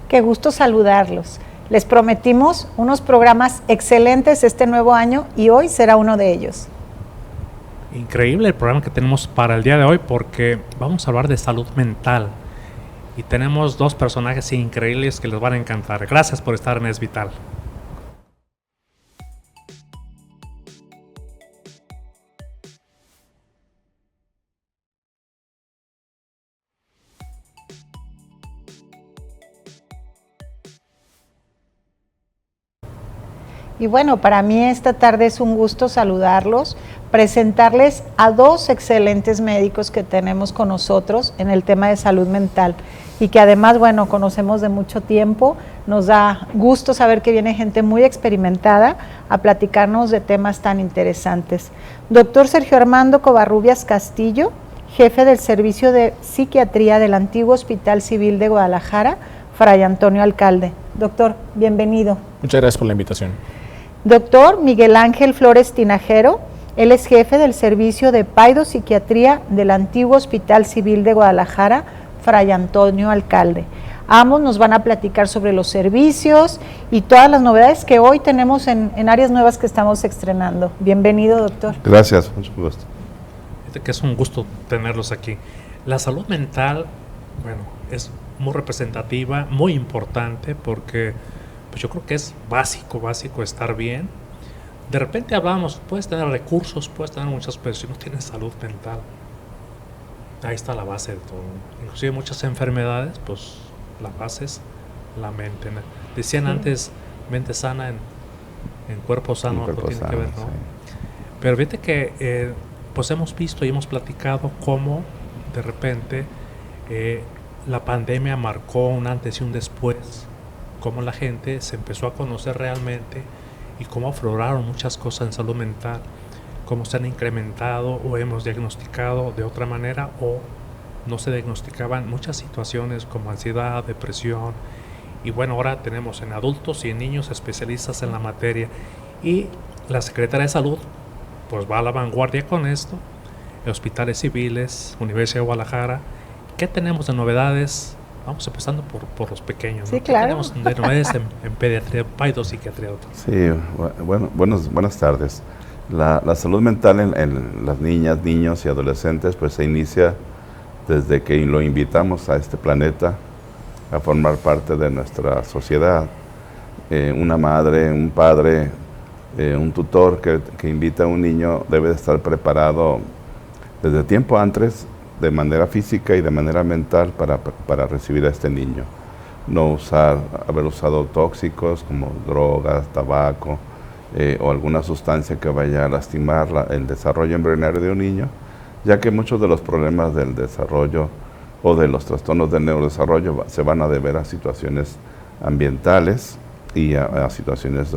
Qué gusto saludarlos. Les prometimos unos programas excelentes este nuevo año y hoy será uno de ellos. Increíble el programa que tenemos para el día de hoy porque vamos a hablar de salud mental y tenemos dos personajes increíbles que les van a encantar. Gracias por estar en Es Vital. Y bueno, para mí esta tarde es un gusto saludarlos, presentarles a dos excelentes médicos que tenemos con nosotros en el tema de salud mental y que además, bueno, conocemos de mucho tiempo. Nos da gusto saber que viene gente muy experimentada a platicarnos de temas tan interesantes. Doctor Sergio Armando Covarrubias Castillo, jefe del Servicio de Psiquiatría del antiguo Hospital Civil de Guadalajara, Fray Antonio Alcalde. Doctor, bienvenido. Muchas gracias por la invitación. Doctor Miguel Ángel Flores Tinajero, él es jefe del Servicio de Paidopsiquiatría del antiguo Hospital Civil de Guadalajara, Fray Antonio Alcalde. Ambos nos van a platicar sobre los servicios y todas las novedades que hoy tenemos en áreas nuevas que estamos estrenando. Bienvenido, doctor. Gracias, mucho gusto. Que es un gusto tenerlos aquí. La salud mental, bueno, es muy representativa, muy importante porque pues yo creo que es básico estar bien. De repente hablamos, puedes tener recursos, puedes tener muchas, pero si no tienes salud mental, ahí está la base de todo. Inclusive muchas enfermedades, pues la base es la mente, ¿no? Decían antes, mente sana en cuerpo sano, algo tiene que ver, ¿no? Sí. Pero fíjate que pues hemos visto y hemos platicado cómo de repente la pandemia marcó un antes y un después, cómo la gente se empezó a conocer realmente y cómo afloraron muchas cosas en salud mental, cómo se han incrementado o hemos diagnosticado de otra manera o no se diagnosticaban muchas situaciones como ansiedad, depresión, y bueno, ahora tenemos en adultos y en niños especialistas en la materia y la Secretaría de Salud pues va a la vanguardia con esto, hospitales civiles, Universidad de Guadalajara. ¿Qué tenemos de novedades? Vamos empezando por los pequeños, ¿no? Sí, claro. Tenemos de novedades en pediatría, paidopsiquiatría. Sí, bueno, buenas tardes. La salud mental en las niñas, niños y adolescentes pues se inicia desde que lo invitamos a este planeta a formar parte de nuestra sociedad. Una madre, un padre, un tutor que invita a un niño debe de estar preparado desde tiempo antes de manera física y de manera mental para recibir a este niño. No haber usado tóxicos como drogas, tabaco o alguna sustancia que vaya a lastimar el desarrollo embrionario de un niño, ya que muchos de los problemas del desarrollo o de los trastornos del neurodesarrollo se van a deber a situaciones ambientales y a situaciones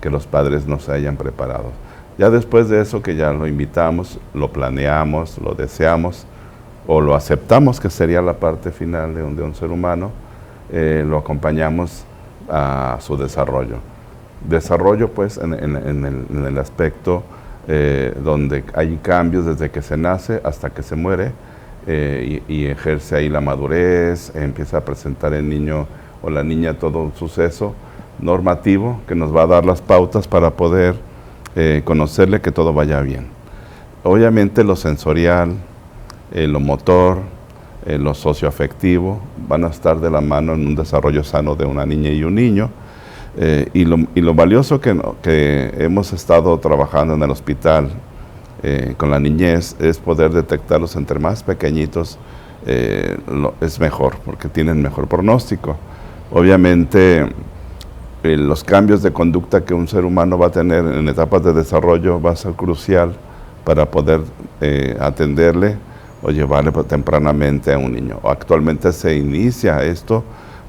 que los padres no se hayan preparado. Ya después de eso, que ya lo invitamos, lo planeamos, lo deseamos, o lo aceptamos, que sería la parte final de un ser humano, lo acompañamos a su desarrollo. Desarrollo, pues, en el aspecto donde hay cambios desde que se nace hasta que se muere, y ejerce ahí la madurez, empieza a presentar el niño o la niña todo un suceso normativo que nos va a dar las pautas para poder conocerle que todo vaya bien. Obviamente lo sensorial, lo motor, lo socioafectivo van a estar de la mano en un desarrollo sano de una niña y un niño. Y lo valioso que hemos estado trabajando en el hospital con la niñez es poder detectarlos entre más pequeñitos, es mejor, porque tienen mejor pronóstico. Obviamente los cambios de conducta que un ser humano va a tener en etapas de desarrollo va a ser crucial para poder atenderle o llevarle tempranamente a un niño. Actualmente se inicia esto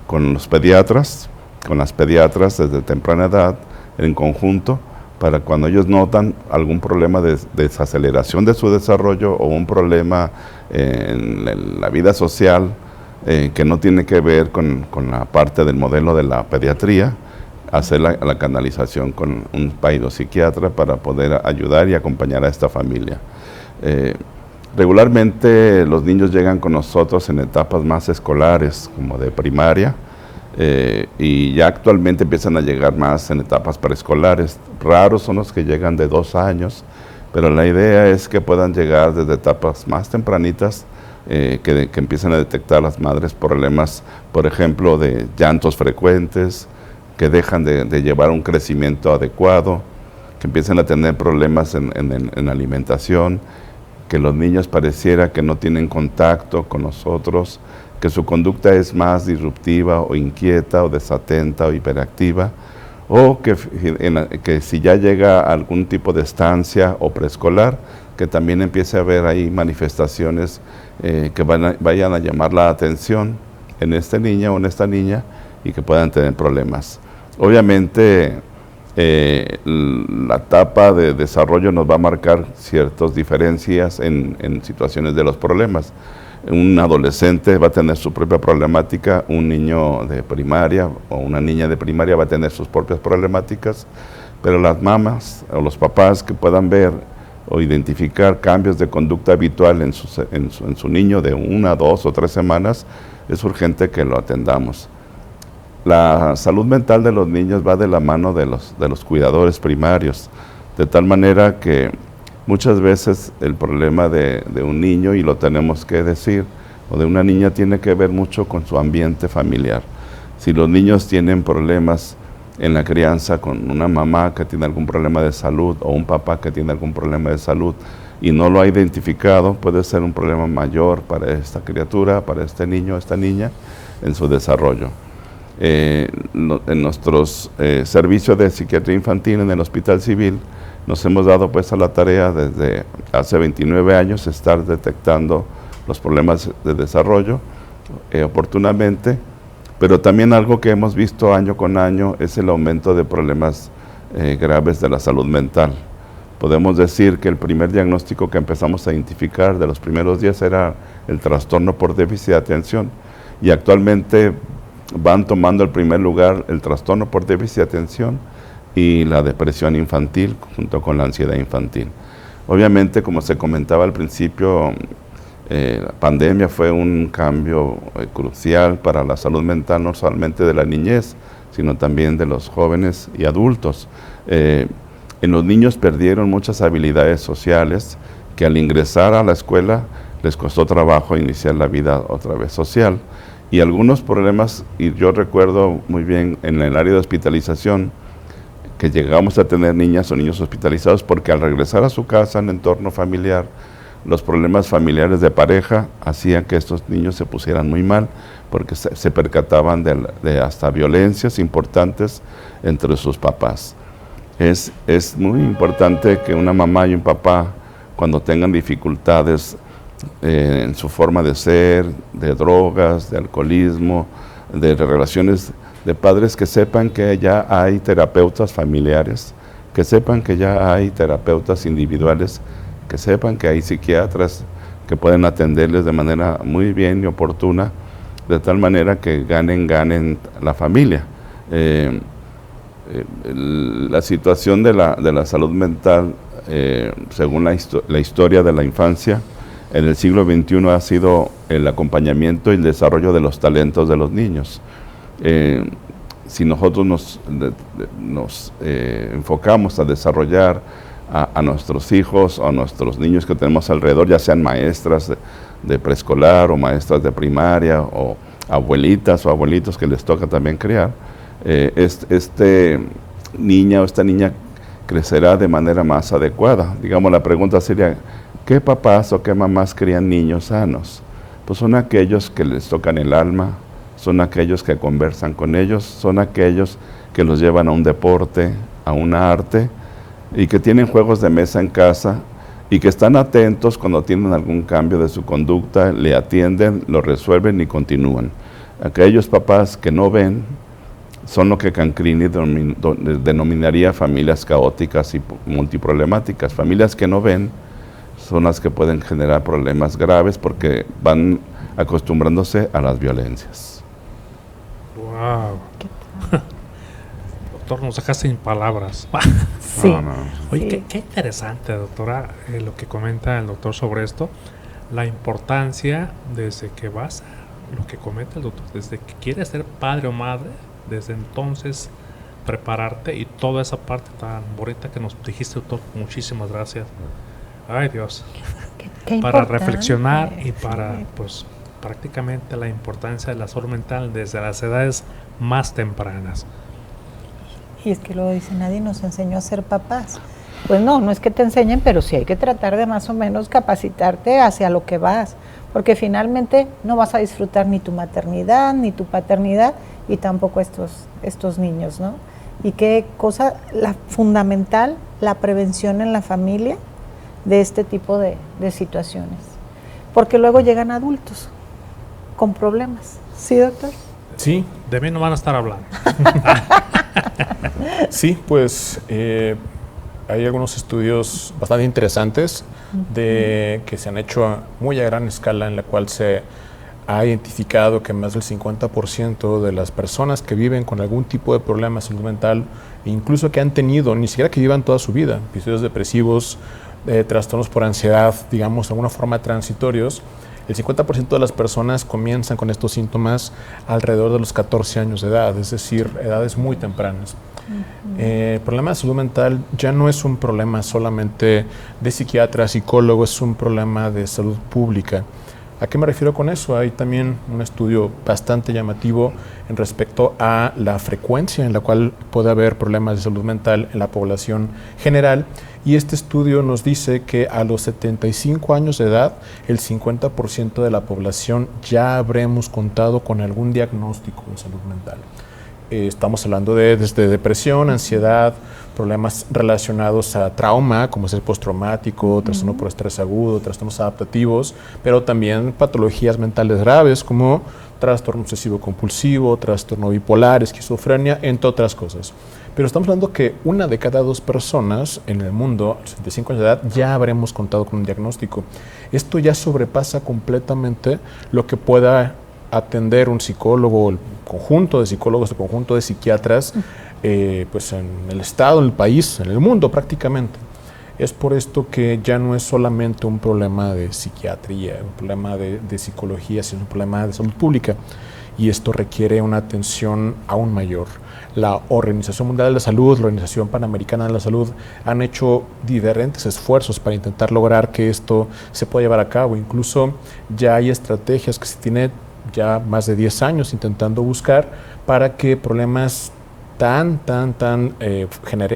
con los pediatras, con las pediatras desde temprana edad, en conjunto, para cuando ellos notan algún problema de desaceleración de su desarrollo o un problema en la vida social que no tiene que ver con la parte del modelo de la pediatría, hacer la canalización con un paidopsiquiatra para poder ayudar y acompañar a esta familia. Regularmente los niños llegan con nosotros en etapas más escolares, como de primaria, y ya actualmente empiezan a llegar más en etapas preescolares. Raros son los que llegan de 2 años, pero la idea es que puedan llegar desde etapas más tempranitas, que empiecen a detectar las madres problemas, por ejemplo, de llantos frecuentes, que dejan de llevar un crecimiento adecuado, que empiecen a tener problemas en alimentación, que los niños pareciera que no tienen contacto con nosotros, que su conducta es más disruptiva o inquieta o desatenta o hiperactiva, o que si ya llega a algún tipo de estancia o preescolar, que también empiece a haber ahí manifestaciones que vayan a llamar la atención en este niño o en esta niña y que puedan tener problemas. Obviamente, la etapa de desarrollo nos va a marcar ciertas diferencias en situaciones de los problemas. Un adolescente va a tener su propia problemática, un niño de primaria o una niña de primaria va a tener sus propias problemáticas, pero las mamás o los papás que puedan ver o identificar cambios de conducta habitual en su niño de 1, 2 o 3 semanas, es urgente que lo atendamos. La salud mental de los niños va de la mano de los cuidadores primarios, de tal manera que muchas veces el problema de un niño, y lo tenemos que decir, o de una niña, tiene que ver mucho con su ambiente familiar. Si los niños tienen problemas en la crianza con una mamá que tiene algún problema de salud o un papá que tiene algún problema de salud y no lo ha identificado, puede ser un problema mayor para esta criatura, para este niño o esta niña en su desarrollo. En nuestros servicios de psiquiatría infantil en el Hospital Civil nos hemos dado pues a la tarea desde hace 29 años estar detectando los problemas de desarrollo oportunamente, pero también algo que hemos visto año con año es el aumento de problemas graves de la salud mental. Podemos decir que el primer diagnóstico que empezamos a identificar de los primeros días era el trastorno por déficit de atención, y actualmente van tomando el primer lugar el trastorno por déficit de atención y la depresión infantil junto con la ansiedad infantil. Obviamente, como se comentaba al principio, la pandemia fue un cambio crucial para la salud mental, no solamente de la niñez, sino también de los jóvenes y adultos. En los niños perdieron muchas habilidades sociales que al ingresar a la escuela les costó trabajo iniciar la vida otra vez social. Y algunos problemas, y yo recuerdo muy bien en el área de hospitalización, que llegamos a tener niñas o niños hospitalizados porque al regresar a su casa, en entorno familiar, los problemas familiares de pareja hacían que estos niños se pusieran muy mal, porque se percataban de hasta violencias importantes entre sus papás. Es muy importante que una mamá y un papá, cuando tengan dificultades en su forma de ser, de drogas, de alcoholismo, de relaciones de padres, que sepan que ya hay terapeutas familiares, que sepan que ya hay terapeutas individuales, que sepan que hay psiquiatras que pueden atenderles de manera muy bien y oportuna, de tal manera que ganen la familia. La situación de la salud mental, según la historia de la infancia, en el siglo XXI ha sido el acompañamiento y el desarrollo de los talentos de los niños. Si nosotros nos enfocamos a desarrollar a nuestros hijos o a nuestros niños que tenemos alrededor, ya sean maestras de preescolar o maestras de primaria o abuelitas o abuelitos que les toca también criar, niña o esta niña crecerá de manera más adecuada. Digamos, la pregunta sería, ¿qué papás o qué mamás crían niños sanos? Pues son aquellos que les tocan el alma, son aquellos que conversan con ellos, son aquellos que los llevan a un deporte, a un arte, y que tienen juegos de mesa en casa, y que están atentos cuando tienen algún cambio de su conducta, le atienden, lo resuelven y continúan. Aquellos papás que no ven son lo que Cancrini denominaría familias caóticas y multiproblemáticas. Familias que no ven son las que pueden generar problemas graves porque van acostumbrándose a las violencias. ¡Wow! Doctor, nos deja sin palabras. Sí. No. Oye, Sí. qué interesante, doctora, lo que comenta el doctor sobre esto. La importancia desde que vas lo que comenta el doctor, desde que quieres ser padre o madre, desde entonces prepararte y toda esa parte tan bonita que nos dijiste, doctor, muchísimas gracias. Ay, Dios. Qué Para importante. reflexionar y para, Sí. pues, prácticamente la importancia de la salud mental desde las edades más tempranas. Y es que lo dice, nadie nos enseñó a ser papás. Pues no, no es que te enseñen, pero sí hay que tratar de más o menos capacitarte hacia lo que vas, porque finalmente no vas a disfrutar ni tu maternidad, ni tu paternidad, y tampoco estos niños, ¿no? Y qué cosa, la fundamental, la prevención en la familia de este tipo de situaciones, porque luego llegan adultos con problemas. ¿Sí, doctor? Sí, De mí no van a estar hablando. sí, pues hay algunos estudios bastante interesantes que se han hecho muy a gran escala, en la cual se ha identificado que más del 50% de las personas que viven con algún tipo de problema de salud mental, incluso que han tenido, ni siquiera que vivan toda su vida, episodios depresivos, trastornos por ansiedad, digamos, de alguna forma transitorios, el 50% de las personas comienzan con estos síntomas alrededor de los 14 años de edad, es decir, edades muy tempranas. El problema de salud mental ya no es un problema solamente de psiquiatra, psicólogo, es un problema de salud pública. ¿A qué me refiero con eso? Hay también un estudio bastante llamativo en respecto a la frecuencia en la cual puede haber problemas de salud mental en la población general, y este estudio nos dice que a los 75 años de edad el 50% de la población ya habremos contado con algún diagnóstico de salud mental. Estamos hablando desde depresión, ansiedad, problemas relacionados a trauma, como es el postraumático, trastorno por estrés agudo, trastornos adaptativos, pero también patologías mentales graves como trastorno obsesivo compulsivo, trastorno bipolar, esquizofrenia, entre otras cosas. Pero estamos hablando que 1 de cada 2 personas en el mundo, a los 65 años de edad, ya habremos contado con un diagnóstico. Esto ya sobrepasa completamente lo que pueda atender un psicólogo, el conjunto de psicólogos, el conjunto de psiquiatras, pues en el estado, en el país, en el mundo prácticamente. Es por esto que ya no es solamente un problema de psiquiatría, un problema de psicología, sino un problema de salud pública. Y esto requiere una atención aún mayor. La Organización Mundial de la Salud, la Organización Panamericana de la Salud han hecho diferentes esfuerzos para intentar lograr que esto se pueda llevar a cabo. Incluso ya hay estrategias que se tiene ya más de 10 años intentando buscar para que problemas tan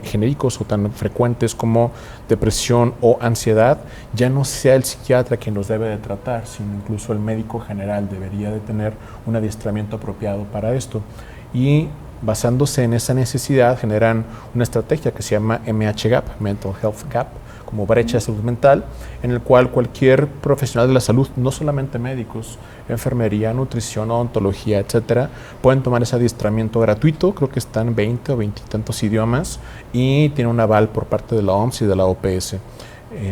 genéricos o tan frecuentes como depresión o ansiedad ya no sea el psiquiatra quien los debe de tratar, sino incluso el médico general debería de tener un adiestramiento apropiado para esto. Y basándose en esa necesidad generan una estrategia que se llama MHGAP, Mental Health Gap, como brecha de salud mental, en el cual cualquier profesional de la salud, no solamente médicos, enfermería, nutrición, odontología, etcétera, pueden tomar ese adiestramiento gratuito, creo que está en 20 o 20 y tantos idiomas, y tiene un aval por parte de la OMS y de la OPS,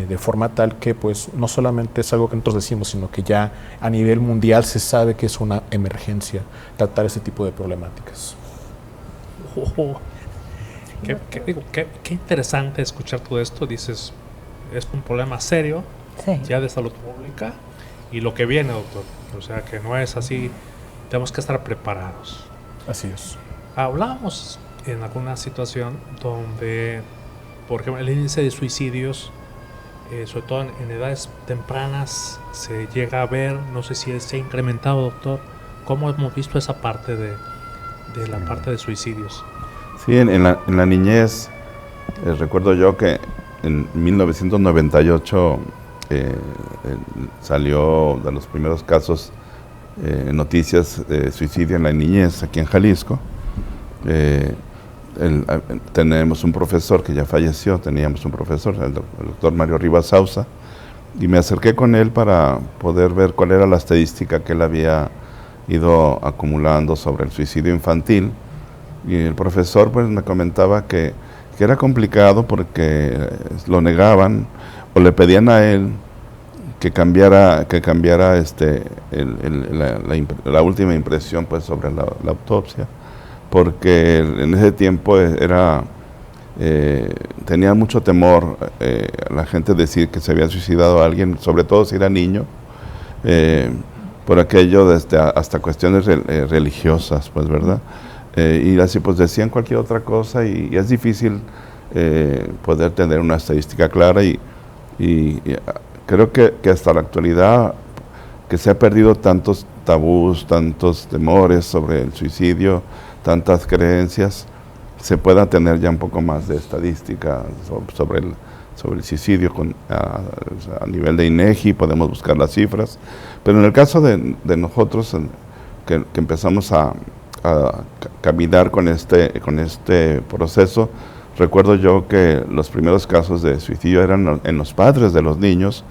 de forma tal que pues no solamente es algo que nosotros decimos, sino que ya a nivel mundial se sabe que es una emergencia tratar ese tipo de problemáticas. Qué interesante escuchar todo esto. Dices, es un problema serio, Sí. ya de salud pública, y lo que viene, doctor. O sea, que no es así, tenemos que estar preparados. Así es. Hablábamos en alguna situación donde, por ejemplo, el índice de suicidios, sobre todo en edades tempranas, se llega a ver, no sé si se ha incrementado, doctor. ¿Cómo hemos visto esa parte de la parte de suicidios? Sí, en la niñez, recuerdo yo que en 1998 salió de los primeros casos noticias de suicidio en la niñez aquí en Jalisco. Tenemos un profesor que ya falleció, teníamos un profesor, el doctor Mario Rivas Sauza, y me acerqué con él para poder ver cuál era la estadística que él había ido acumulando sobre el suicidio infantil. Y el profesor pues me comentaba que era complicado porque lo negaban o le pedían a él que cambiara la última impresión pues sobre la autopsia, porque en ese tiempo tenía mucho temor la gente decir que se había suicidado a alguien, sobre todo si era niño, por aquello desde hasta cuestiones religiosas, pues, ¿verdad? Y así pues decían cualquier otra cosa y es difícil poder tener una estadística clara y creo que hasta la actualidad que se ha perdido tantos tabús, tantos temores sobre el suicidio, tantas creencias, se pueda tener ya un poco más de estadística sobre el suicidio a nivel de INEGI, podemos buscar las cifras, pero en el caso de nosotros que empezamos a caminar con este proceso, recuerdo yo que los primeros casos de suicidio eran en los padres de los niños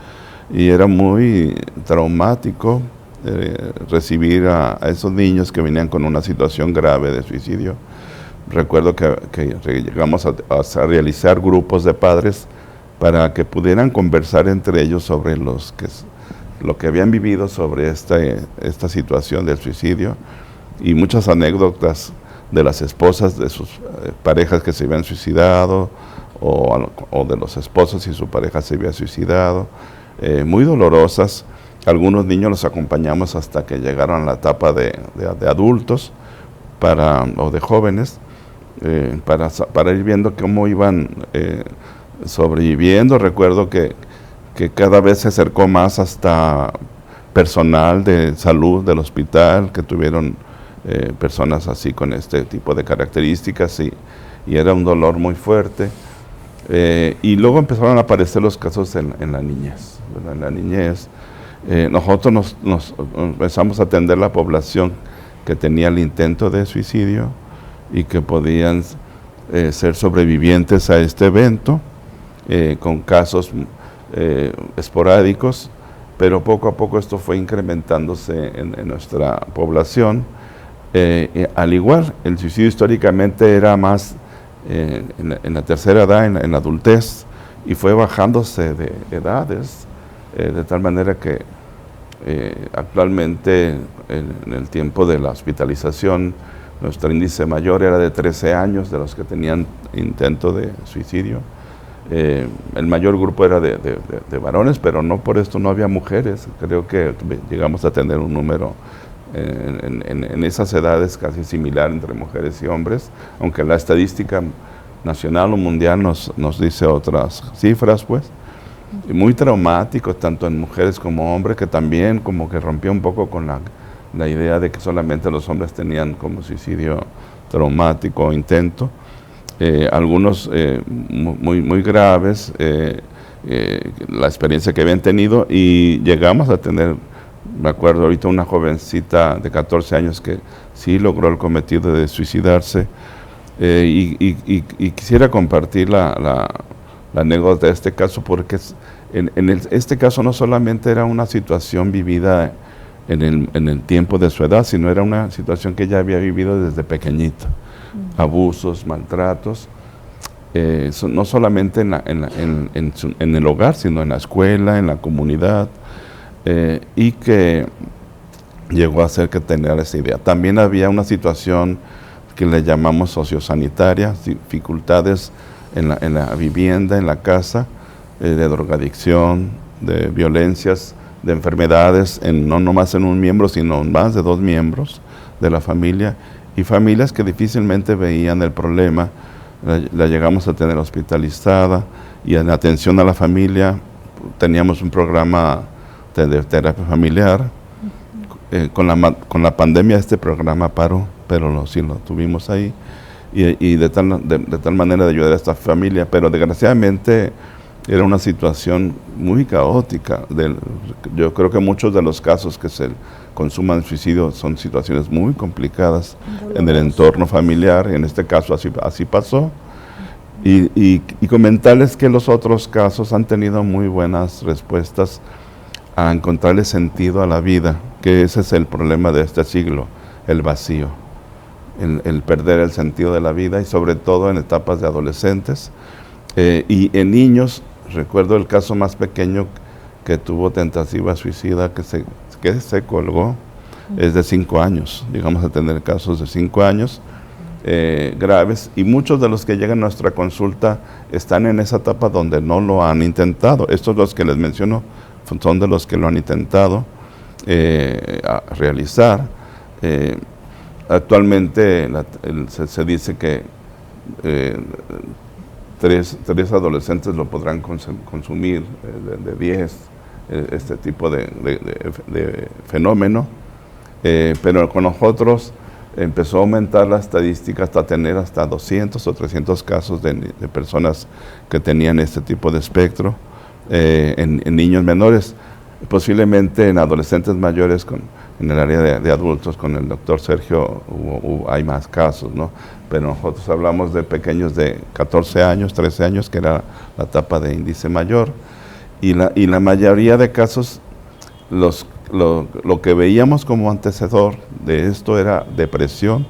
y era muy traumático recibir a esos niños que venían con una situación grave de suicidio. Recuerdo que llegamos a realizar grupos de padres para que pudieran conversar entre ellos sobre lo que habían vivido sobre esta situación del suicidio y muchas anécdotas de las esposas de sus parejas que se habían suicidado o de los esposos y su pareja se había suicidado, muy dolorosas. Algunos niños los acompañamos hasta que llegaron a la etapa de adultos o de jóvenes, para ir viendo cómo iban sobreviviendo. Recuerdo que cada vez se acercó más hasta personal de salud del hospital, que tuvieron personas así con este tipo de características y era un dolor muy fuerte. Y luego empezaron a aparecer los casos en la niñez, ¿verdad? En la niñez. Nosotros nos empezamos a atender la población que tenía el intento de suicidio y que podían ser sobrevivientes a este evento, con casos esporádicos, pero poco a poco esto fue incrementándose en nuestra población. Al igual, el suicidio históricamente era más en la tercera edad, en la adultez, y fue bajándose de edades, de tal manera que actualmente en el tiempo de la hospitalización nuestro índice mayor era de 13 años de los que tenían intento de suicidio. El mayor grupo era de varones, pero no por esto no había mujeres. Creo que llegamos a tener un número en esas edades casi similar entre mujeres y hombres, aunque la estadística nacional o mundial nos dice otras cifras, pues. Y muy traumático, tanto en mujeres como hombres, que también como que rompió un poco con la idea de que solamente los hombres tenían como suicidio traumático o intento. Algunos muy graves, la experiencia que habían tenido, y llegamos a tener, me acuerdo ahorita, una jovencita de 14 años que sí logró el cometido de suicidarse, y quisiera compartir la anécdota de este caso, porque este caso no solamente era una situación vivida en el tiempo de su edad, sino era una situación que ella había vivido desde pequeñita. Abusos, maltratos, no solamente en el hogar, sino en la escuela, en la comunidad, y que llegó a hacer que tenía esa idea. También había una situación que le llamamos sociosanitaria, dificultades en la vivienda, en la casa, de drogadicción, de violencias, de enfermedades, no nomás en un miembro, sino más de 2 miembros de la familia, y familias que difícilmente veían el problema. La llegamos a tener hospitalizada, y en atención a la familia teníamos un programa de terapia familiar. Con la pandemia este programa paró, pero sí lo tuvimos ahí, y de tal manera de ayudar a esta familia, pero desgraciadamente era una situación muy caótica. Yo creo que muchos de los casos que se consuman suicidio son situaciones muy complicadas en el entorno familiar. En este caso así pasó. Y comentarles que los otros casos han tenido muy buenas respuestas a encontrarle sentido a la vida, que ese es el problema de este siglo, el vacío, el perder el sentido de la vida, y sobre todo en etapas de adolescentes. Y en niños, recuerdo el caso más pequeño que tuvo tentativa suicida, que se colgó, es de 5 años. Llegamos a tener casos de 5 años graves, y muchos de los que llegan a nuestra consulta están en esa etapa donde no lo han intentado. Estos los que les menciono son de los que lo han intentado, a realizar. Actualmente se dice que 3 adolescentes lo podrán consumir de 10, este tipo de fenómeno, pero con nosotros empezó a aumentar la estadística hasta tener hasta 200 o 300 casos de personas que tenían este tipo de espectro en niños menores, posiblemente en adolescentes mayores en el área de adultos. Con el doctor Sergio hay más casos, ¿no? Pero nosotros hablamos de pequeños de 14 años, 13 años, que era la etapa de índice mayor, y la mayoría de casos, lo que veíamos como antecedor de esto era depresión,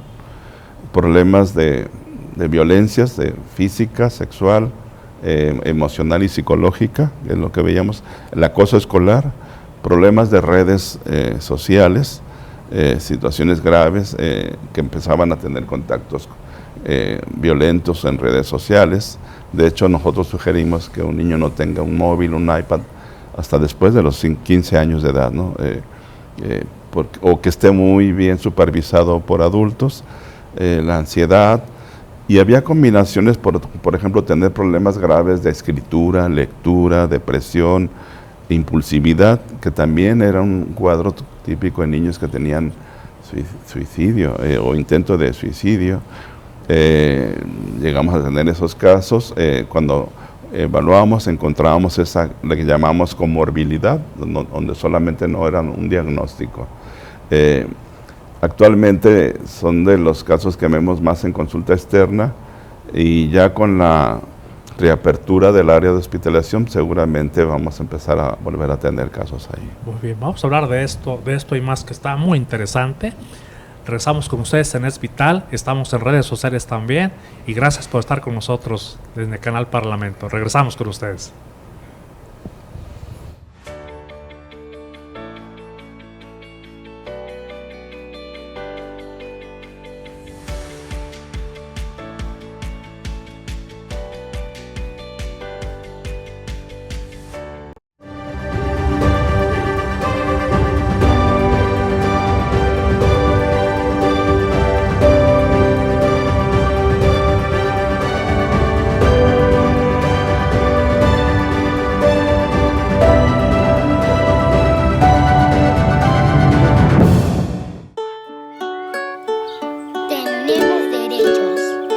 problemas de violencias física, sexual, emocional y psicológica, es lo que veíamos, el acoso escolar, problemas de redes sociales, situaciones graves que empezaban a tener contactos violentos en redes sociales. De hecho, nosotros sugerimos que un niño no tenga un móvil, un iPad, hasta después de los 15 años de edad, ¿no? O que esté muy bien supervisado por adultos, la ansiedad, y había combinaciones, por ejemplo, tener problemas graves de escritura, lectura, depresión, impulsividad, que también era un cuadro típico en niños que tenían suicidio o intento de suicidio. Llegamos a tener esos casos. Cuando evaluábamos, encontrábamos lo que llamamos comorbilidad, donde solamente no era un diagnóstico. Actualmente son de los casos que vemos más en consulta externa, y ya con la reapertura del área de hospitalización seguramente vamos a empezar a volver a tener casos ahí. Muy bien, vamos a hablar de esto y más, que está muy interesante. Regresamos con ustedes en Es Vital, estamos en redes sociales también, y gracias por estar con nosotros desde el Canal Parlamento. Regresamos con ustedes.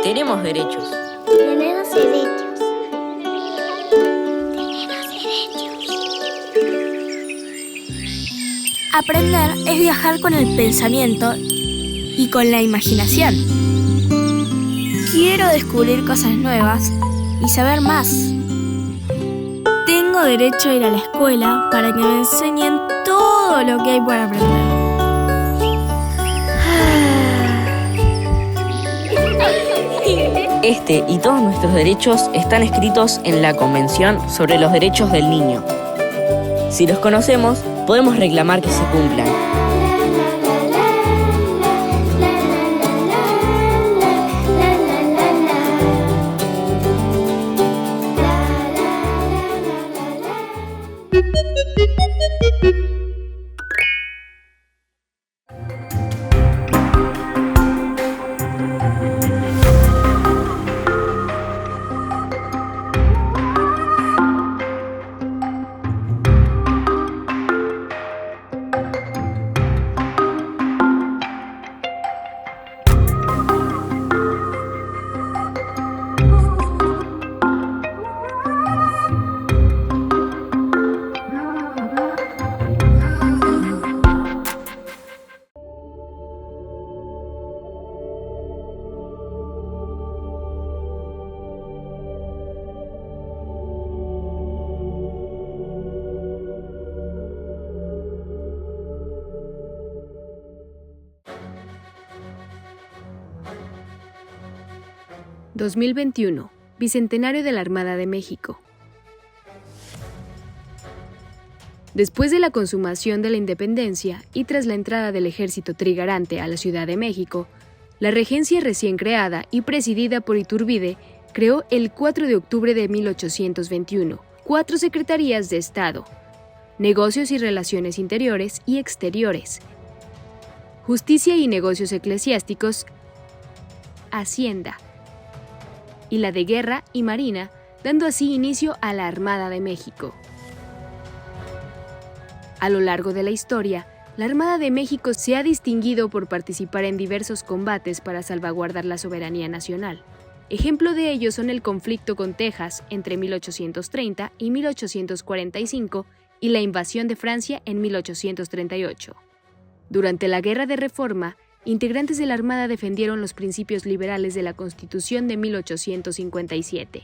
Tenemos derechos. Tenemos derechos. Aprender es viajar con el pensamiento y con la imaginación. Quiero descubrir cosas nuevas y saber más. Tengo derecho a ir a la escuela para que me enseñen todo lo que hay por aprender. Este y todos nuestros derechos están escritos en la Convención sobre los Derechos del Niño. Si los conocemos, podemos reclamar que se cumplan. ...2021... Bicentenario de la Armada de México. Después de la consumación de la independencia y tras la entrada del ejército trigarante a la Ciudad de México, la regencia recién creada y presidida por Iturbide creó el 4 de octubre de 1821 4 secretarías de Estado: negocios y relaciones interiores y exteriores, justicia y negocios eclesiásticos, hacienda, y la de guerra y marina, dando así inicio a la Armada de México. A lo largo de la historia, la Armada de México se ha distinguido por participar en diversos combates para salvaguardar la soberanía nacional. Ejemplo de ello son el conflicto con Texas entre 1830 y 1845 y la invasión de Francia en 1838. Durante la Guerra de Reforma, integrantes de la Armada defendieron los principios liberales de la Constitución de 1857.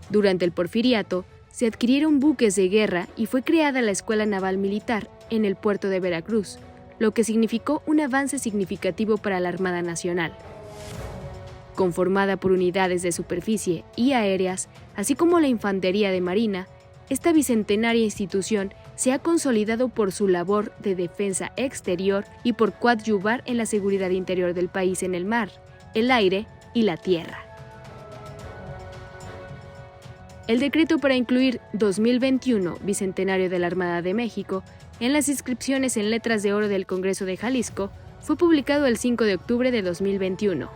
Durante el Porfiriato, se adquirieron buques de guerra y fue creada la Escuela Naval Militar en el puerto de Veracruz, lo que significó un avance significativo para la Armada Nacional. Conformada por unidades de superficie y aéreas, así como la Infantería de Marina, esta bicentenaria institución se ha consolidado por su labor de defensa exterior y por coadyuvar en la seguridad interior del país en el mar, el aire y la tierra. El decreto para incluir 2021, Bicentenario de la Armada de México, en las inscripciones en letras de oro del Congreso de Jalisco, fue publicado el 5 de octubre de 2021.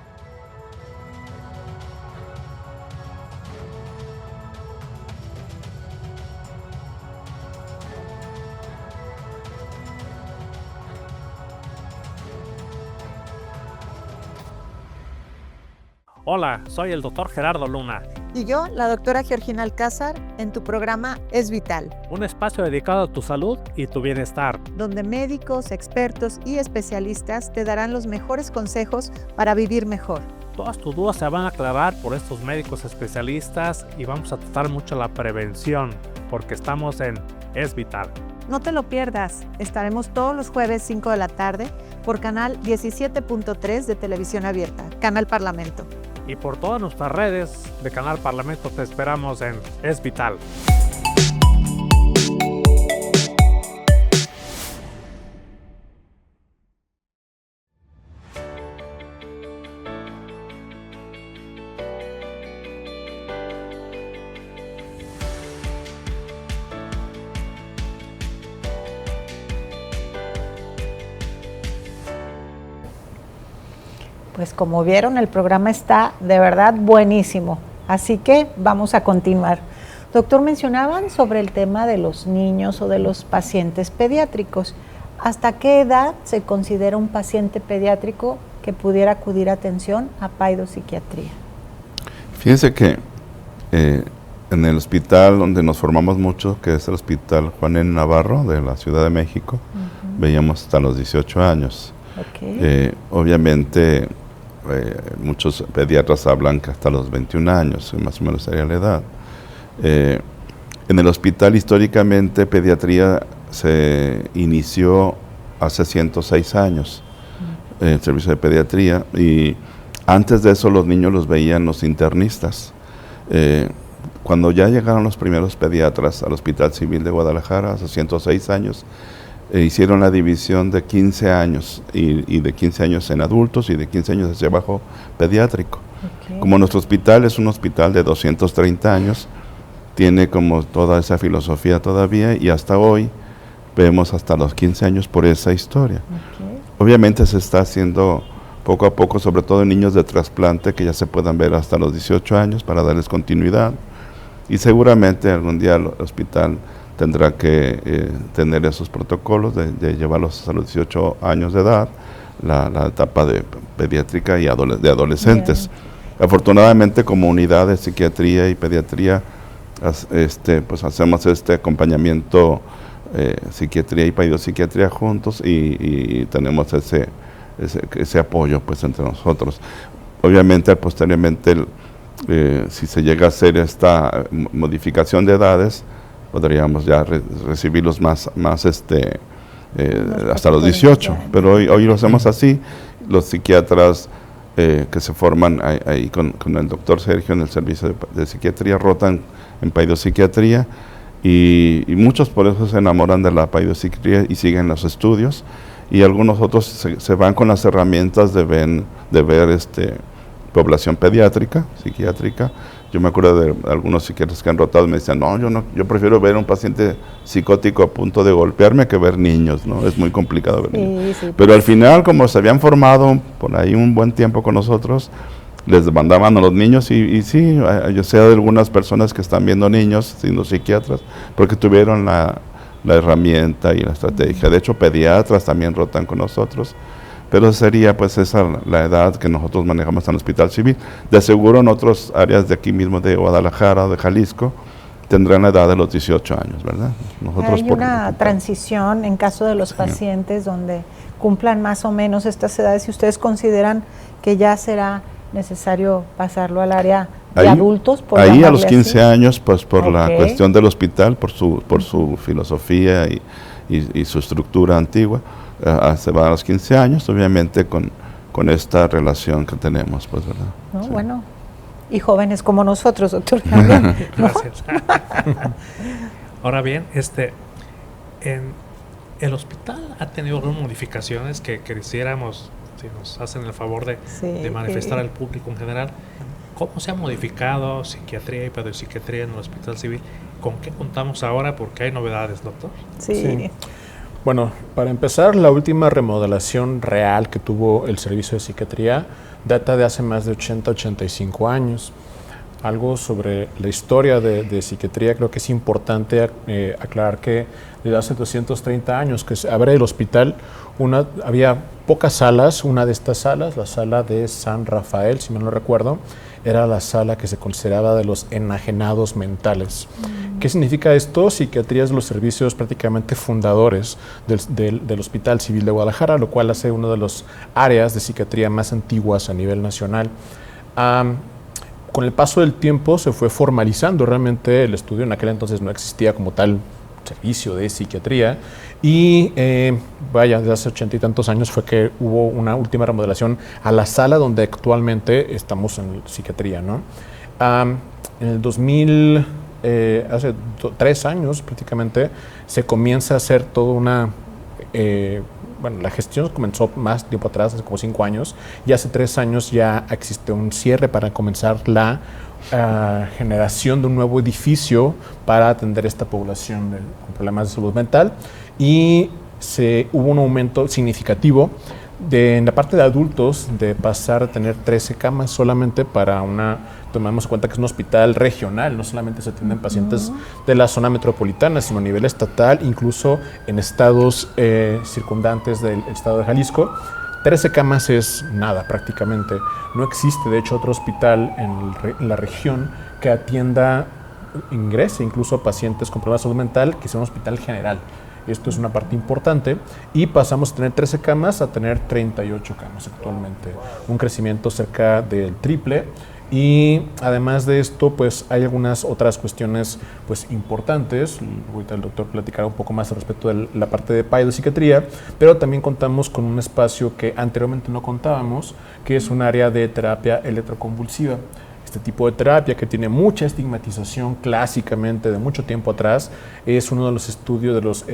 Hola, soy el doctor Gerardo Luna. Y yo, la doctora Georgina Alcázar, en tu programa Es Vital. Un espacio dedicado a tu salud y tu bienestar. Donde médicos, expertos y especialistas te darán los mejores consejos para vivir mejor. Todas tus dudas se van a aclarar por estos médicos especialistas y vamos a tratar mucho la prevención, porque estamos en Es Vital. No te lo pierdas, estaremos todos los jueves 5 de la tarde por canal 17.3 de Televisión Abierta, Canal Parlamento. Y por todas nuestras redes de Canal Parlamento te esperamos en Es Vital. Pues como vieron, el programa está de verdad buenísimo, así que vamos a continuar. Doctor, mencionaban sobre el tema de los niños o de los pacientes pediátricos. ¿Hasta qué edad se considera un paciente pediátrico que pudiera acudir a atención a paidopsiquiatría? Fíjense que en el hospital donde nos formamos mucho, que es el Hospital Juan N. Navarro de la Ciudad de México, veíamos hasta los 18 años. Okay. Obviamente muchos pediatras hablan que hasta los 21 años, más o menos sería la edad. En el hospital históricamente pediatría se inició hace 106 años, el servicio de pediatría, y antes de eso los niños los veían los internistas. Cuando ya llegaron los primeros pediatras al Hospital Civil de Guadalajara, hace 106 años, hicieron la división de 15 años y de 15 años en adultos y de 15 años hacia abajo pediátrico. Okay. Como nuestro hospital es un hospital de 230 años, tiene como toda esa filosofía todavía y hasta hoy vemos hasta los 15 años por esa historia. Okay. Obviamente se está haciendo poco a poco, sobre todo en niños de trasplante, que ya se puedan ver hasta los 18 años para darles continuidad, y seguramente algún día el hospital tendrá que tener esos protocolos de llevarlos hasta los 18 años de edad, la etapa de pediátrica y de adolescentes. Bien. Afortunadamente, como unidad de psiquiatría y pediatría, pues hacemos este acompañamiento psiquiatría y paidopsiquiatría juntos y tenemos ese apoyo pues entre nosotros. Obviamente, posteriormente, si se llega a hacer esta modificación de edades, podríamos ya recibirlos más hasta los 18, pero hoy lo hacemos así. Los psiquiatras que se forman ahí con el doctor Sergio en el servicio de psiquiatría rotan en paidopsiquiatría y muchos por eso se enamoran de la paidopsiquiatría y siguen los estudios, y algunos otros se van con las herramientas de ver población pediátrica, psiquiátrica, Yo me acuerdo de algunos psiquiatras que han rotado y me decían, yo prefiero ver a un paciente psicótico a punto de golpearme que ver niños, ¿no? Es muy complicado ver niños. Sí, pero al final, como se habían formado por ahí un buen tiempo con nosotros, les mandaban a los niños y sí, yo sé de algunas personas que están viendo niños, siendo psiquiatras, porque tuvieron la herramienta y la estrategia. De hecho, pediatras también rotan con nosotros. Pero sería pues esa la edad que nosotros manejamos en el Hospital Civil. De seguro en otras áreas de aquí mismo de Guadalajara o de Jalisco tendrán la edad de los 18 años, ¿verdad? Nosotros hay una transición en caso de los pacientes donde cumplan más o menos estas edades, si ustedes consideran que ya será necesario pasarlo al área de adultos. Ahí a los 15 años, pues por la cuestión del hospital, por su filosofía y su estructura antigua, se va a los 15 años, obviamente con esta relación que tenemos, pues, ¿verdad? No, sí. Bueno, y jóvenes como nosotros, doctor, también, ¿no? Gracias. Ahora bien, en el hospital ha tenido algunas modificaciones que quisiéramos, si nos hacen el favor de manifestar al público en general. ¿Cómo se ha modificado psiquiatría y pedopsiquiatría en el Hospital Civil? ¿Con qué contamos ahora? Porque hay novedades, doctor. Sí. Bueno, para empezar, la última remodelación real que tuvo el servicio de psiquiatría data de hace más de 85 años. Algo sobre la historia de psiquiatría, creo que es importante aclarar que desde hace 230 años que se abre el hospital, había pocas salas. Una de estas salas, la sala de San Rafael, si mal no recuerdo, era la sala que se consideraba de los enajenados mentales. ¿Qué significa esto? Psiquiatría es los servicios prácticamente fundadores del Hospital Civil de Guadalajara, lo cual hace una de las áreas de psiquiatría más antiguas a nivel nacional. Con el paso del tiempo se fue formalizando realmente el estudio. En aquel entonces no existía como tal servicio de psiquiatría y desde hace 80 y tantos años fue que hubo una última remodelación a la sala donde actualmente estamos en psiquiatría, ¿no? En el 2000, hace 3 años prácticamente, se comienza a hacer toda una... la gestión comenzó más tiempo atrás, hace como 5 años, y hace 3 años ya existe un cierre para comenzar la generación de un nuevo edificio para atender esta población con problemas de salud mental, y hubo un aumento significativo en la parte de adultos, de pasar a tener 13 camas solamente para tomamos en cuenta que es un hospital regional, no solamente se atienden pacientes de la zona metropolitana, sino a nivel estatal, incluso en estados circundantes del estado de Jalisco. 13 camas es nada prácticamente. No existe, de hecho, otro hospital en la región que ingrese incluso a pacientes con problemas de salud mental, que sea un hospital general. Esto es una parte importante, y pasamos a tener 13 camas a tener 38 camas actualmente, un crecimiento cerca del triple. Y además de esto, pues hay algunas otras cuestiones pues importantes. Ahorita el doctor platicará un poco más al respecto de la parte de pedopsiquiatría, pero también contamos con un espacio que anteriormente no contábamos, que es un área de terapia electroconvulsiva. Este tipo de terapia, que tiene mucha estigmatización clásicamente de mucho tiempo atrás, es uno de los estudios de los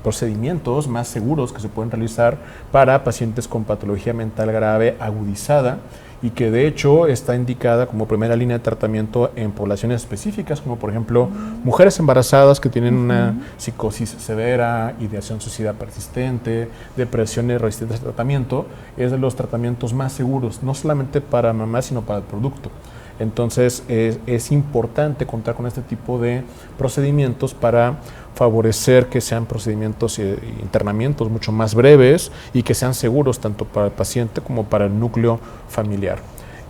procedimientos más seguros que se pueden realizar para pacientes con patología mental grave agudizada, y que de hecho está indicada como primera línea de tratamiento en poblaciones específicas, como por ejemplo mujeres embarazadas que tienen una psicosis severa, ideación suicida persistente, depresiones resistentes al tratamiento. Es de los tratamientos más seguros, no solamente para mamá, sino para el producto. Entonces es importante contar con este tipo de procedimientos para favorecer que sean procedimientos e internamientos mucho más breves y que sean seguros tanto para el paciente como para el núcleo familiar.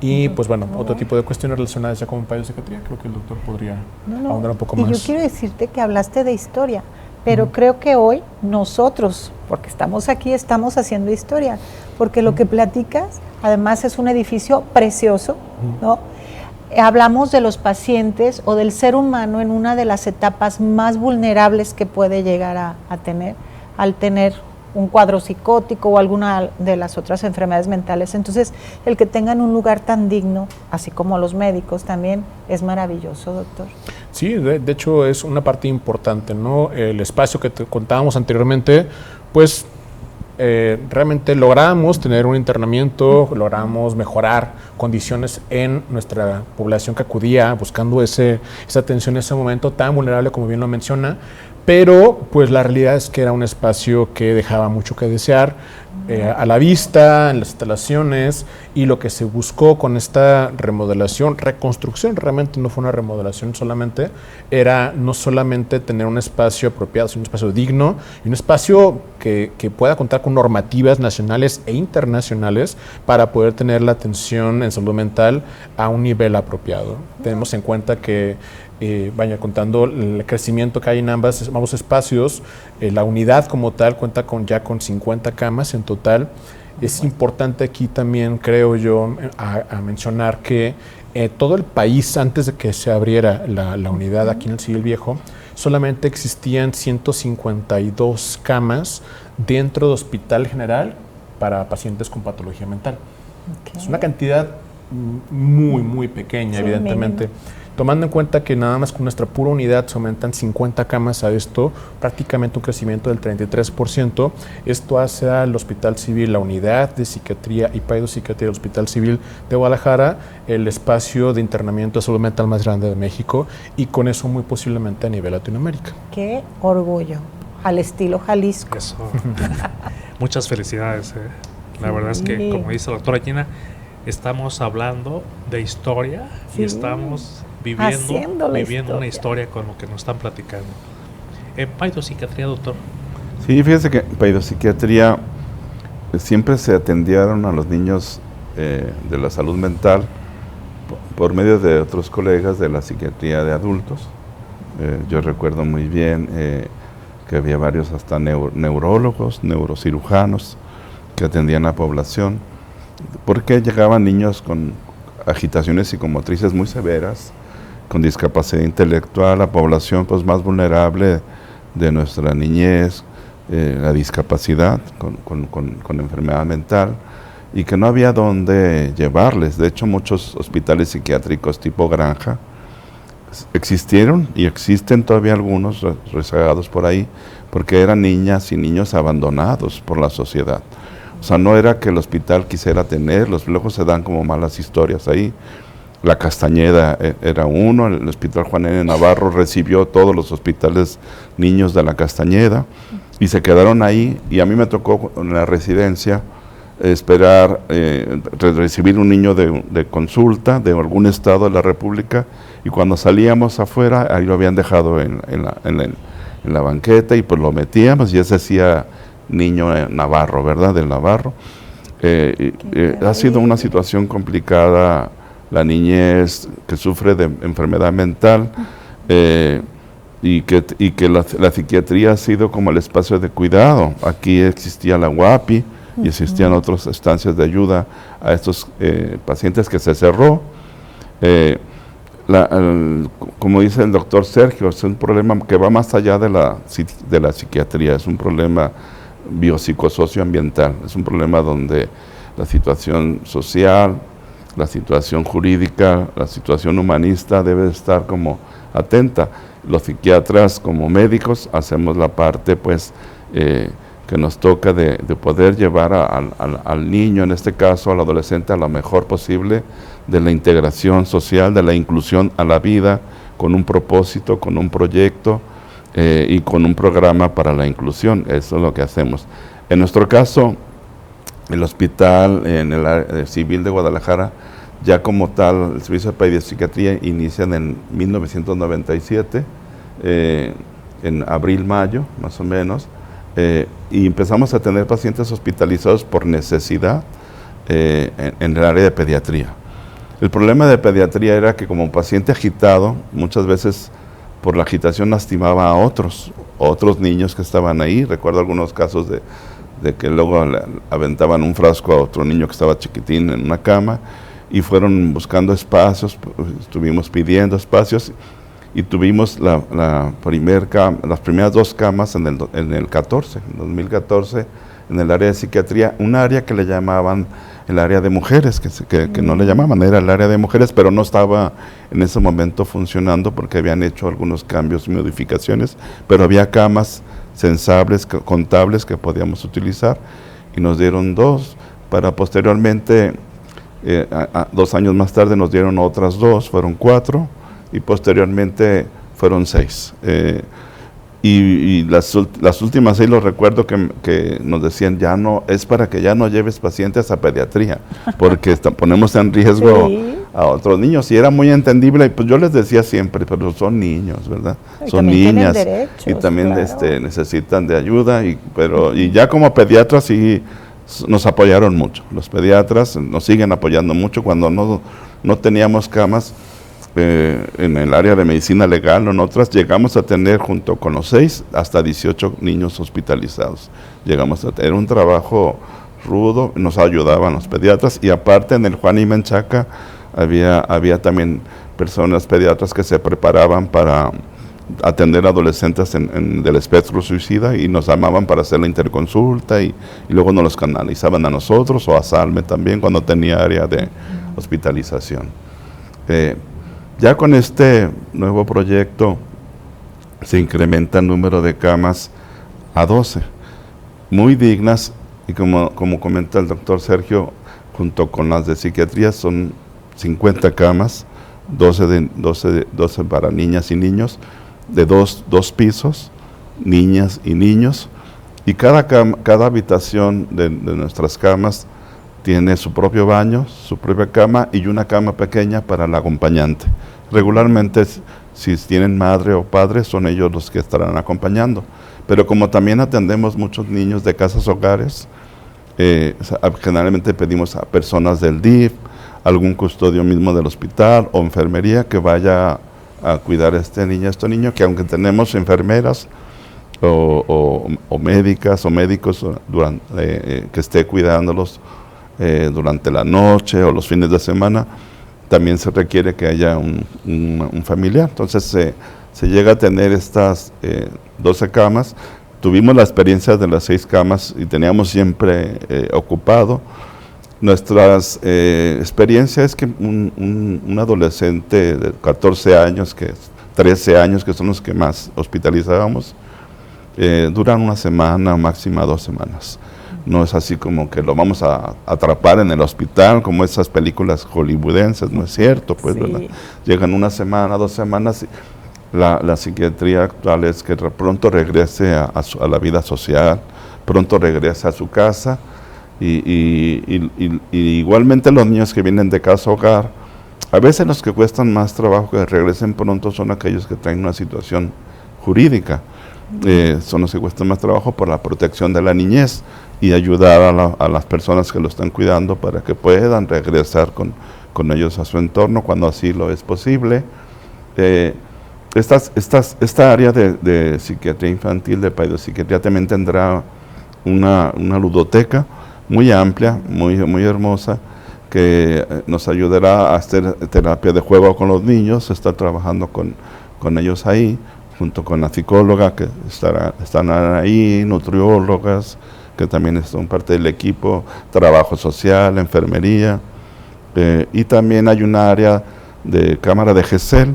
Y pues bueno, otro tipo de cuestiones relacionadas ya con pedopsiquiatría, creo que el doctor podría ahondar un poco más. Y yo quiero decirte que hablaste de historia, pero creo que hoy nosotros, porque estamos aquí, estamos haciendo historia, porque lo que platicas, además es un edificio precioso, ¿no? Hablamos de los pacientes o del ser humano en una de las etapas más vulnerables que puede llegar a tener, al tener un cuadro psicótico o alguna de las otras enfermedades mentales. Entonces, el que tengan un lugar tan digno, así como los médicos también, es maravilloso, doctor. Sí, de hecho es una parte importante, ¿no? El espacio que te contábamos anteriormente, pues realmente logramos tener un internamiento, logramos mejorar condiciones en nuestra población que acudía buscando esa atención en ese momento tan vulnerable como bien lo menciona, pero pues la realidad es que era un espacio que dejaba mucho que desear a la vista, en las instalaciones, y lo que se buscó con esta remodelación, reconstrucción, realmente no fue una remodelación solamente, era no solamente tener un espacio apropiado, sino un espacio digno y un espacio que pueda contar con normativas nacionales e internacionales para poder tener la atención en salud mental a un nivel apropiado. Tenemos en cuenta que vaya contando el crecimiento que hay en ambos espacios, la unidad como tal cuenta ya con 50 camas en total. Es importante aquí también, creo yo, a mencionar que todo el país, antes de que se abriera la unidad aquí en el Civil Viejo, solamente existían 152 camas dentro del Hospital General para pacientes con patología mental. Okay. Es una cantidad muy, muy pequeña, sí, evidentemente. Tomando en cuenta que nada más con nuestra pura unidad se aumentan 50 camas a esto, prácticamente un crecimiento del 33%. Esto hace al Hospital Civil, la unidad de psiquiatría y pedopsiquiatría del Hospital Civil de Guadalajara, el espacio de internamiento de salud mental más grande de México, y con eso muy posiblemente a nivel Latinoamérica. ¡Qué orgullo! Al estilo Jalisco. Eso. Muchas felicidades. La verdad es que, como dice la doctora Gina, estamos hablando de historia y estamos viviendo una historia con lo que nos están platicando. ¿Pedopsiquiatría, doctor? Sí, fíjese que en pedopsiquiatría siempre se atendieron a los niños de la salud mental por medio de otros colegas de la psiquiatría de adultos. Yo recuerdo muy bien que había varios hasta neurólogos, neurocirujanos que atendían a la población, porque llegaban niños con agitaciones psicomotrices muy severas, con discapacidad intelectual, la población pues más vulnerable de nuestra niñez, la discapacidad con enfermedad mental, y que no había dónde llevarles. De hecho, muchos hospitales psiquiátricos tipo granja existieron y existen todavía algunos rezagados por ahí, porque eran niñas y niños abandonados por la sociedad. O sea, no era que el hospital quisiera tenerlos, luego se dan como malas historias ahí. La Castañeda era uno, el Hospital Juan N. Navarro recibió todos los hospitales niños de la Castañeda y se quedaron ahí, y a mí me tocó en la residencia esperar recibir un niño de consulta de algún estado de la República, y cuando salíamos afuera, ahí lo habían dejado en la banqueta, y pues lo metíamos y ese decía niño Navarro, ¿verdad? Del Navarro. Ha sido una situación complicada la niñez que sufre de enfermedad mental, y que la psiquiatría ha sido como el espacio de cuidado. Aquí existía la UAPI y existían otras instancias de ayuda a estos pacientes que se cerró. Como dice el doctor Sergio, es un problema que va más allá de la psiquiatría, es un problema biopsicosocioambiental, es un problema donde la situación social, la situación jurídica, la situación humanista debe estar como atenta. Los psiquiatras como médicos hacemos la parte pues que nos toca de poder llevar al niño, en este caso al adolescente, a lo mejor posible de la integración social, de la inclusión a la vida, con un propósito, con un proyecto y con un programa para la inclusión. Eso es lo que hacemos. En nuestro caso, el hospital en el área civil de Guadalajara, ya como tal, el servicio de pedopsiquiatría inicia en 1997, en abril-mayo, más o menos, y empezamos a tener pacientes hospitalizados por necesidad en el área de pediatría. El problema de pediatría era que como paciente agitado, muchas veces por la agitación lastimaba a otros niños que estaban ahí. Recuerdo algunos casos de que luego aventaban un frasco a otro niño que estaba chiquitín en una cama, y fueron buscando espacios, estuvimos pidiendo espacios, y tuvimos las primeras 2 camas en el 2014, en el área de psiquiatría, un área que le llamaban el área de mujeres, que no le llamaban, era el área de mujeres, pero no estaba en ese momento funcionando porque habían hecho algunos cambios y modificaciones, pero había camas sensables, contables que podíamos utilizar, y nos dieron 2, para posteriormente, 2 años más tarde nos dieron otras 2, fueron 4, y posteriormente fueron 6. Y las últimas 6 los recuerdo que nos decían, ya no, es para que ya no lleves pacientes a pediatría, porque ponemos en riesgo a otros niños, y era muy entendible, y pues yo les decía siempre, pero son niños, ¿verdad? Y son niñas, derechos, y también claro, necesitan de ayuda, y ya como pediatras sí nos apoyaron mucho, los pediatras nos siguen apoyando mucho. Cuando no teníamos camas, en el área de medicina legal o en otras, llegamos a tener junto con los 6 hasta 18 niños hospitalizados. Llegamos a tener un trabajo rudo, nos ayudaban los pediatras, y aparte en el Juan y Menchaca había también personas pediatras que se preparaban para atender adolescentes del espectro suicida, y nos llamaban para hacer la interconsulta, y luego nos los canalizaban a nosotros o a Salme también cuando tenía área de hospitalización. Ya con este nuevo proyecto se incrementa el número de camas a 12, muy dignas, y como comenta el doctor Sergio, junto con las de psiquiatría son 50 camas, 12 para niñas y niños, de dos pisos, niñas y niños, y cada habitación de nuestras camas tiene su propio baño, su propia cama y una cama pequeña para el acompañante. Regularmente, si tienen madre o padre, son ellos los que estarán acompañando. Pero como también atendemos muchos niños de casas hogares, generalmente pedimos a personas del DIF, algún custodio mismo del hospital o enfermería que vaya a cuidar a este niño, que aunque tenemos enfermeras o médicas o médicos que esté cuidándolos durante la noche o los fines de semana, también se requiere que haya un familiar. Entonces se llega a tener estas 12 camas. Tuvimos la experiencia de las 6 camas y teníamos siempre ocupado. Nuestras experiencias es que un adolescente de 14 años, 13 años, que son los que más hospitalizábamos, duran una semana, máxima 2 semanas. No es así como que lo vamos a atrapar en el hospital, como esas películas hollywoodenses, no es cierto, pues, sí. ¿Verdad? Llegan una semana, 2 semanas, y la psiquiatría actual es que pronto regrese a la vida social, pronto regrese a su casa, y igualmente los niños que vienen de casa hogar, a veces los que cuestan más trabajo que regresen pronto son aquellos que traen una situación jurídica, son los que cuestan más trabajo por la protección de la niñez y ayudar a las personas que lo están cuidando para que puedan regresar con ellos a su entorno cuando así lo es posible. Esta área de psiquiatría infantil, de pedopsiquiatría, también tendrá una ludoteca muy amplia, muy hermosa, que nos ayudará a hacer terapia de juego con los niños. Se está trabajando con ellos ahí, junto con la psicóloga que están ahí, nutriólogas, que también son parte del equipo, trabajo social, enfermería, y también hay un área de cámara de GESEL,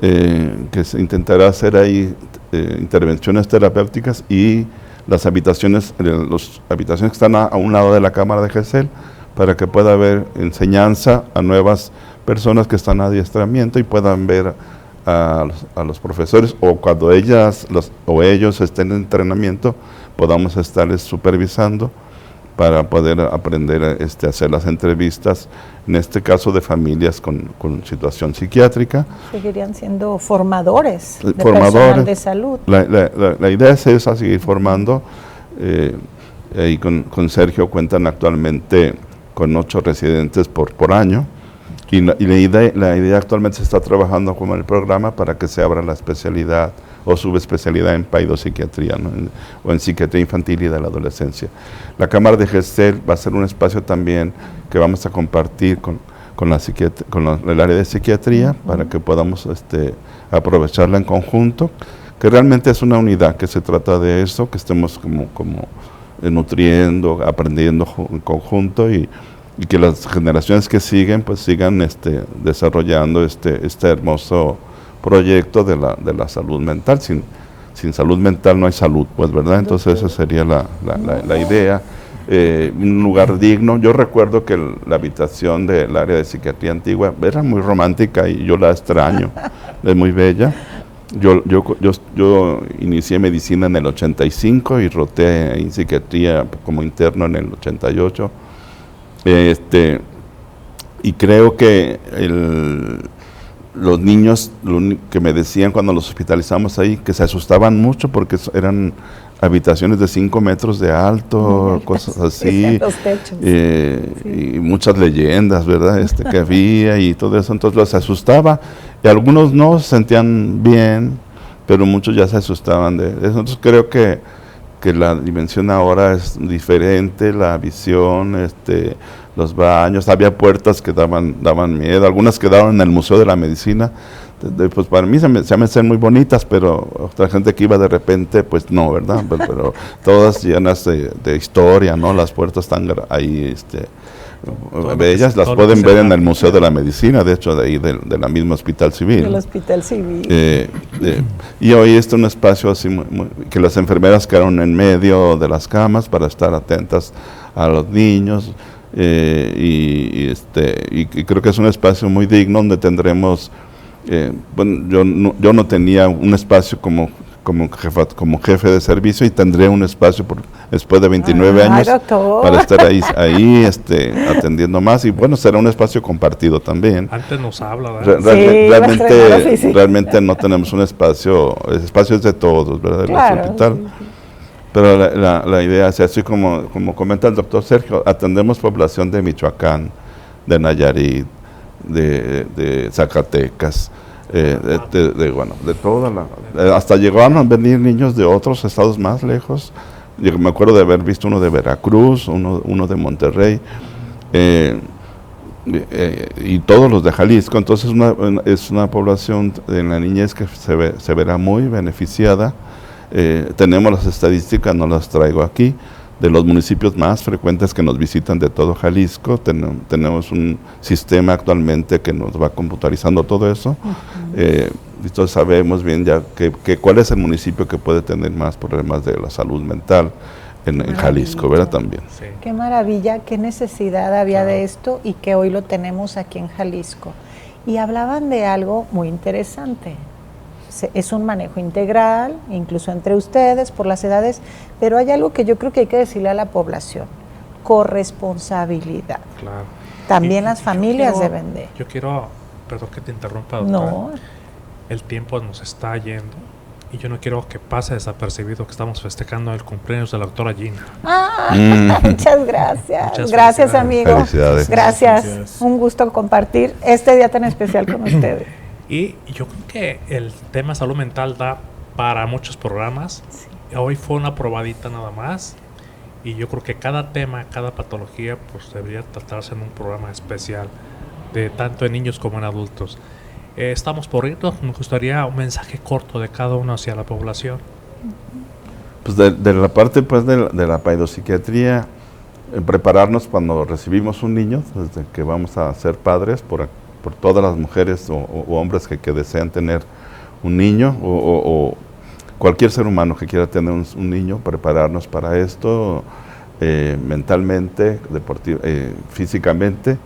que se intentará hacer ahí intervenciones terapéuticas, y las habitaciones que están a un lado de la cámara de GESEL, para que pueda haber enseñanza a nuevas personas que están en adiestramiento y puedan ver a los profesores, o cuando ellos estén en entrenamiento, podamos estarles supervisando para poder aprender a hacer las entrevistas, en este caso de familias con situación psiquiátrica. Seguirían siendo formadores de personal de salud. La idea es esa, seguir formando, y con Sergio cuentan actualmente con 8 residentes por año, y la idea actualmente se está trabajando como el programa para que se abra la especialidad o subespecialidad en pedopsiquiatría, ¿no? O en psiquiatría infantil y de la adolescencia. La Cámara de GESEL va a ser un espacio también que vamos a compartir con el área de psiquiatría, para que podamos aprovecharla en conjunto, que realmente es una unidad, que se trata de eso, que estemos como nutriendo, aprendiendo en conjunto, y que las generaciones que siguen pues sigan desarrollando este hermoso proyecto de la salud mental, sin salud mental no hay salud, pues, ¿verdad? Entonces esa sería la idea. Un lugar digno. Yo recuerdo que la habitación del área de psiquiatría antigua era muy romántica y yo la extraño, es muy bella. Yo inicié medicina en el 85 y roté en psiquiatría como interno en el 88. Y creo que los niños, que me decían cuando los hospitalizamos ahí, que se asustaban mucho porque eran habitaciones de 5 metros de alto, cosas así, los techos. Y muchas leyendas, ¿verdad? Que había y todo eso, entonces los asustaba, y algunos no se sentían bien, pero muchos ya se asustaban de eso. Entonces creo que la dimensión ahora es diferente, la visión, los baños, había puertas que daban miedo, algunas quedaron en el Museo de la Medicina, pues para mí se me hacen muy bonitas, pero otra gente que iba de repente, pues no, ¿verdad? Pero todas llenas de historia, ¿no? Las puertas están ahí, bellas, las pueden ver en el Museo de la Medicina, de hecho, de ahí, de la misma Hospital Civil. Del Hospital Civil. Y hoy es un espacio así, que las enfermeras quedaron en medio de las camas para estar atentas a los niños, y creo que es un espacio muy digno donde tendremos, bueno, yo no tenía un espacio como jefe de servicio, y tendré un espacio después de 29 años para estar ahí atendiendo más, y bueno, será un espacio compartido también. Antes nos habla, realmente no tenemos un espacio, el espacio es de todos, ¿verdad? Claro, el hospital. Sí. Pero la idea es así como comenta el doctor Sergio, atendemos población de Michoacán, de Nayarit, de Zacatecas, de toda hasta llegaron a venir niños de otros estados más lejos. Yo me acuerdo de haber visto uno de Veracruz, uno de Monterrey, y todos los de Jalisco. Entonces es una población en la niñez que se verá muy beneficiada. Tenemos las estadísticas, no las traigo aquí, de los municipios más frecuentes que nos visitan de todo Jalisco. Tenemos un sistema actualmente que nos va computarizando todo eso. Entonces sabemos bien ya cuál es el municipio que puede tener más problemas de la salud mental en Jalisco, ¿verdad? También. Sí. Qué maravilla, qué necesidad había de esto, y que hoy lo tenemos aquí en Jalisco. Y hablaban de algo muy interesante. Es un manejo integral, incluso entre ustedes, por las edades, pero hay algo que yo creo que hay que decirle a la población: corresponsabilidad. Claro. También las familias deben de. Yo quiero, perdón que te interrumpa, doctora. No. El tiempo nos está yendo y yo no quiero que pase desapercibido que estamos festejando el cumpleaños de la doctora Gina. Muchas gracias. Muchas gracias, amigo. Felicidades. Gracias. Un gusto compartir este día tan especial con ustedes. Y yo creo que el tema salud mental da para muchos programas. Sí. Hoy fue una probadita nada más. Y yo creo que cada tema, cada patología, pues debería tratarse en un programa especial, tanto en niños como en adultos. Estamos por irnos. Me gustaría un mensaje corto de cada uno hacia la población. Pues de la parte, pues, de la paidopsiquiatría, prepararnos cuando recibimos un niño, desde que vamos a ser padres, por todas las mujeres o hombres que desean tener un niño, o cualquier ser humano que quiera tener un niño, prepararnos para esto, mentalmente, físicamente,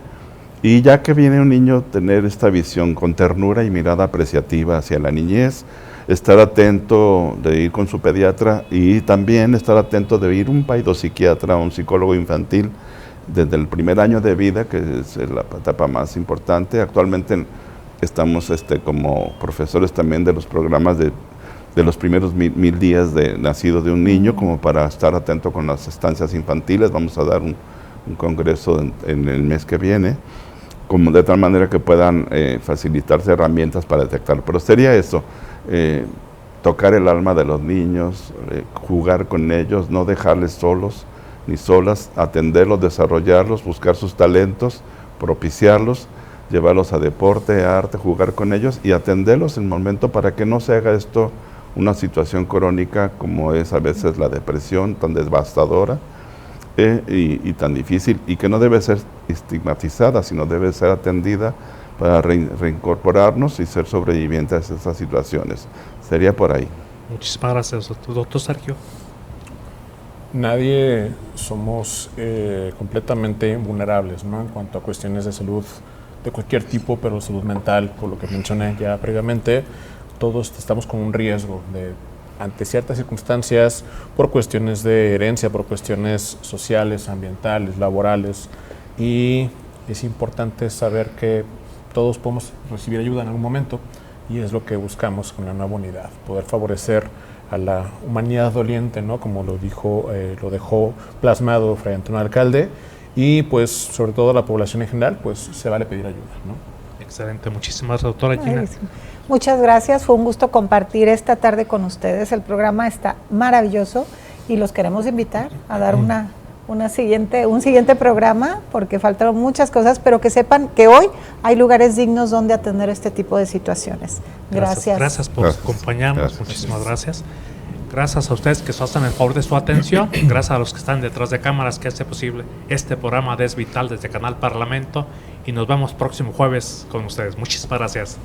y ya que viene un niño, tener esta visión con ternura y mirada apreciativa hacia la niñez, estar atento de ir con su pediatra, y también estar atento de ir un paidopsiquiatra o un psicólogo infantil desde el primer año de vida, que es la etapa más importante. Actualmente estamos como profesores también de los programas de los primeros 1000 días de nacido de un niño, como para estar atento con las estancias infantiles. Vamos a dar un congreso en el mes que viene, como de tal manera que puedan facilitarse herramientas para detectar. Pero sería eso, tocar el alma de los niños, jugar con ellos, no dejarles solos ni solas, atenderlos, desarrollarlos, buscar sus talentos, propiciarlos, llevarlos a deporte, a arte, jugar con ellos y atenderlos en el momento, para que no se haga esto una situación crónica como es a veces la depresión, tan devastadora y tan difícil, y que no debe ser estigmatizada, sino debe ser atendida para reincorporarnos y ser sobrevivientes a esas situaciones. Sería por ahí. Muchísimas gracias, doctor Sergio. Nadie somos completamente vulnerables, ¿no? En cuanto a cuestiones de salud de cualquier tipo, pero salud mental, por lo que mencioné ya previamente, todos estamos con un riesgo ante ciertas circunstancias, por cuestiones de herencia, por cuestiones sociales, ambientales, laborales, y es importante saber que todos podemos recibir ayuda en algún momento, y es lo que buscamos con la nueva unidad, poder favorecer a la humanidad doliente, ¿no? Como lo dejó plasmado Fray Antonio Alcalde, y pues sobre todo a la población en general, pues se vale pedir ayuda, ¿no? Excelente, muchísimas gracias, doctora Gina. Muchas gracias, fue un gusto compartir esta tarde con ustedes, el programa está maravilloso y los queremos invitar a dar un siguiente programa, porque faltaron muchas cosas, pero que sepan que hoy hay lugares dignos donde atender este tipo de situaciones. Gracias. Gracias por acompañarnos, muchísimas gracias. Gracias a ustedes que nos hacen el favor de su atención, gracias a los que están detrás de cámaras que hace posible este programa de Es Vital desde Canal Parlamento, y nos vemos próximo jueves con ustedes. Muchísimas gracias.